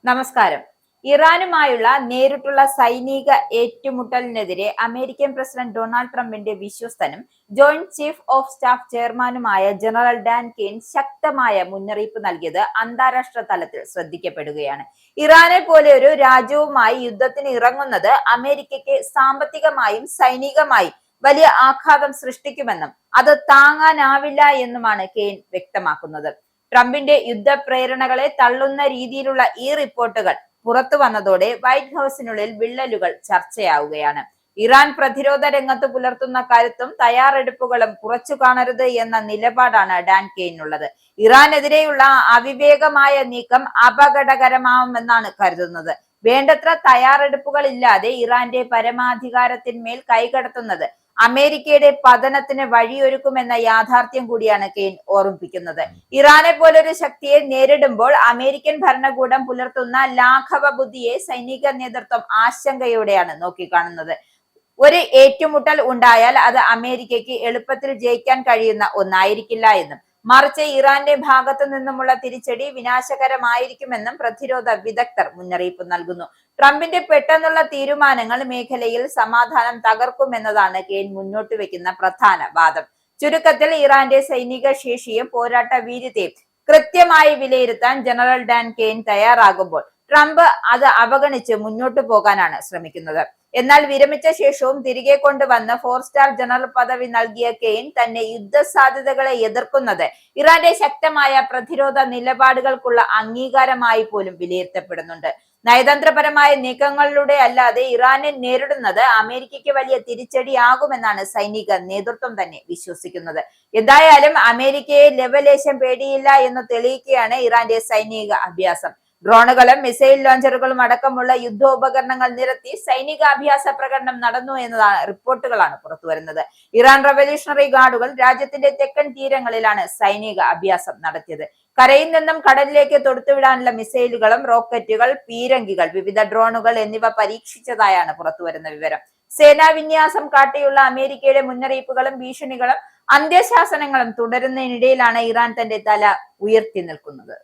നമസ്കാരം. ഇറാനുമായുള്ള നേരിട്ടുള്ള സൈനിക ഏറ്റുമുട്ടലിനെതിരെ അമേരിക്കൻ പ്രസിഡന്റ് ഡൊണാൾഡ് ട്രംപിന്റെ വിശ്വസ്തനും ജോയിന്റ് ചീഫ് ഓഫ് സ്റ്റാഫ് ചെയർമാനുമായ ജനറൽ ഡാൻ കെയ്ൻ ശക്തമായ മുന്നറിയിപ്പ് നൽകിയത് അന്താരാഷ്ട്ര തലത്തിൽ ശ്രദ്ധിക്കപ്പെടുകയാണ്. ഇറാനെ പോലെ ഒരു രാജ്യവുമായി യുദ്ധത്തിന് ഇറങ്ങുന്നത് അമേരിക്കയ്ക്ക് സാമ്പത്തികമായും സൈനികമായും വലിയ ആഘാതം സൃഷ്ടിക്കുമെന്നും അത് താങ്ങാനാവില്ല എന്നുമാണ് കെയ്ൻ വ്യക്തമാക്കുന്നത്. ട്രംപിന്റെ യുദ്ധപ്രേരണകളെ തള്ളുന്ന രീതിയിലുള്ള ഈ റിപ്പോർട്ടുകൾ പുറത്തു വന്നതോടെ വൈറ്റ് ഹൌസിനുള്ളിൽ വിള്ളലുകൾ ചർച്ചയാവുകയാണ്. ഇറാൻ പ്രതിരോധ രംഗത്ത് പുലർത്തുന്ന കരുത്തും തയ്യാറെടുപ്പുകളും കുറച്ചു കാണരുത് എന്ന നിലപാടാണ് ഡാൻ കെയ്നുള്ളത്. ഇറാനെതിരെയുള്ള അവിവേകമായ നീക്കം അപകടകരമാവുമെന്നാണ് കരുതുന്നത്. വേണ്ടത്ര തയ്യാറെടുപ്പുകൾ ഇല്ലാതെ ഇറാന്റെ പരമാധികാരത്തിന്മേൽ കൈകടത്തുന്നത് അമേരിക്കയുടെ പതനത്തിന് വഴിയൊരുക്കുമെന്ന യാഥാർത്ഥ്യം കൂടിയാണ് കെയ്ൻ ഓർമ്മിപ്പിക്കുന്നത്. ഇറാനെ പോലൊരു ശക്തിയെ നേരിടുമ്പോൾ അമേരിക്കൻ ഭരണകൂടം പുലർത്തുന്ന ലാഘവ ബുദ്ധിയെ സൈനിക നേതൃത്വം ആശങ്കയോടെയാണ് നോക്കിക്കാണുന്നത്. ഒരു ഏറ്റുമുട്ടൽ ഉണ്ടായാൽ അത് അമേരിക്കയ്ക്ക് എളുപ്പത്തിൽ ജയിക്കാൻ കഴിയുന്ന ഒന്നായിരിക്കില്ല എന്നും മറിച്ച് ഇറാന്റെ ഭാഗത്തു നിന്നുമുള്ള തിരിച്ചടി വിനാശകരമായിരിക്കുമെന്നും പ്രതിരോധ വിദഗ്ധർ മുന്നറിയിപ്പ് നൽകുന്നു. ട്രംപിന്റെ പെട്ടെന്നുള്ള തീരുമാനങ്ങൾ മേഖലയിൽ സമാധാനം തകർക്കുമെന്നതാണ് കെയ്ൻ മുന്നോട്ട് വെക്കുന്ന പ്രധാന വാദം. ചുരുക്കത്തിൽ ഇറാന്റെ സൈനിക ശേഷിയും പോരാട്ട വീര്യത്തെയും കൃത്യമായി വിലയിരുത്താൻ ജനറൽ ഡാൻ കെയ്ൻ തയ്യാറാകുമ്പോൾ ട്രംപ് അത് അവഗണിച്ച് മുന്നോട്ടു പോകാനാണ് ശ്രമിക്കുന്നത്. എന്നാൽ വിരമിച്ച ശേഷവും തിരികെ കൊണ്ടുവന്ന് 4-സ്റ്റാർ ജനറൽ പദവി നൽകിയ കെയ്ൻ തന്നെ യുദ്ധസാധ്യതകളെ എതിർക്കുന്നത് ഇറാന്റെ ശക്തമായ പ്രതിരോധ നിലപാടുകൾക്കുള്ള അംഗീകാരമായി പോലും വിലയിരുത്തപ്പെടുന്നുണ്ട്. നയതന്ത്രപരമായ നീക്കങ്ങളിലൂടെ അല്ലാതെ ഇറാനെ നേരിടുന്നത് അമേരിക്കയ്ക്ക് വലിയ തിരിച്ചടിയാകുമെന്നാണ് സൈനിക നേതൃത്വം തന്നെ വിശ്വസിക്കുന്നത്. എന്തായാലും അമേരിക്കയെ ലവലേശം പേടിയില്ല എന്ന് തെളിയിക്കുകയാണ് ഇറാന്റെ സൈനിക അഭ്യാസം. ഡ്രോണുകളും മിസൈൽ ലോഞ്ചറുകളും അടക്കമുള്ള യുദ്ധോപകരണങ്ങൾ നിരത്തി സൈനിക അഭ്യാസ പ്രകടനം നടന്നു എന്നതാണ് റിപ്പോർട്ടുകളാണ് പുറത്തുവരുന്നത്. ഇറാൻ റവല്യൂഷണറി ഗാർഡുകൾ രാജ്യത്തിന്റെ തെക്കൻ തീരങ്ങളിലാണ് സൈനിക അഭ്യാസം നടത്തിയത്. കരയിൽ നിന്നും കടലിലേക്ക് തൊടുത്തുവിടാനുള്ള മിസൈലുകളും റോക്കറ്റുകൾ, പീരങ്കികൾ, വിവിധ ഡ്രോണുകൾ എന്നിവ പരീക്ഷിച്ചതായാണ് പുറത്തുവരുന്ന വിവരം. സേനാ വിന്യാസം കാട്ടിയുള്ള അമേരിക്കയുടെ മുന്നറിയിപ്പുകളും ഭീഷണികളും അന്ത്യശാസനങ്ങളും തുടരുന്നതിനിടയിലാണ് ഇറാൻ തന്റെ തല ഉയർത്തി നിൽക്കുന്നത്.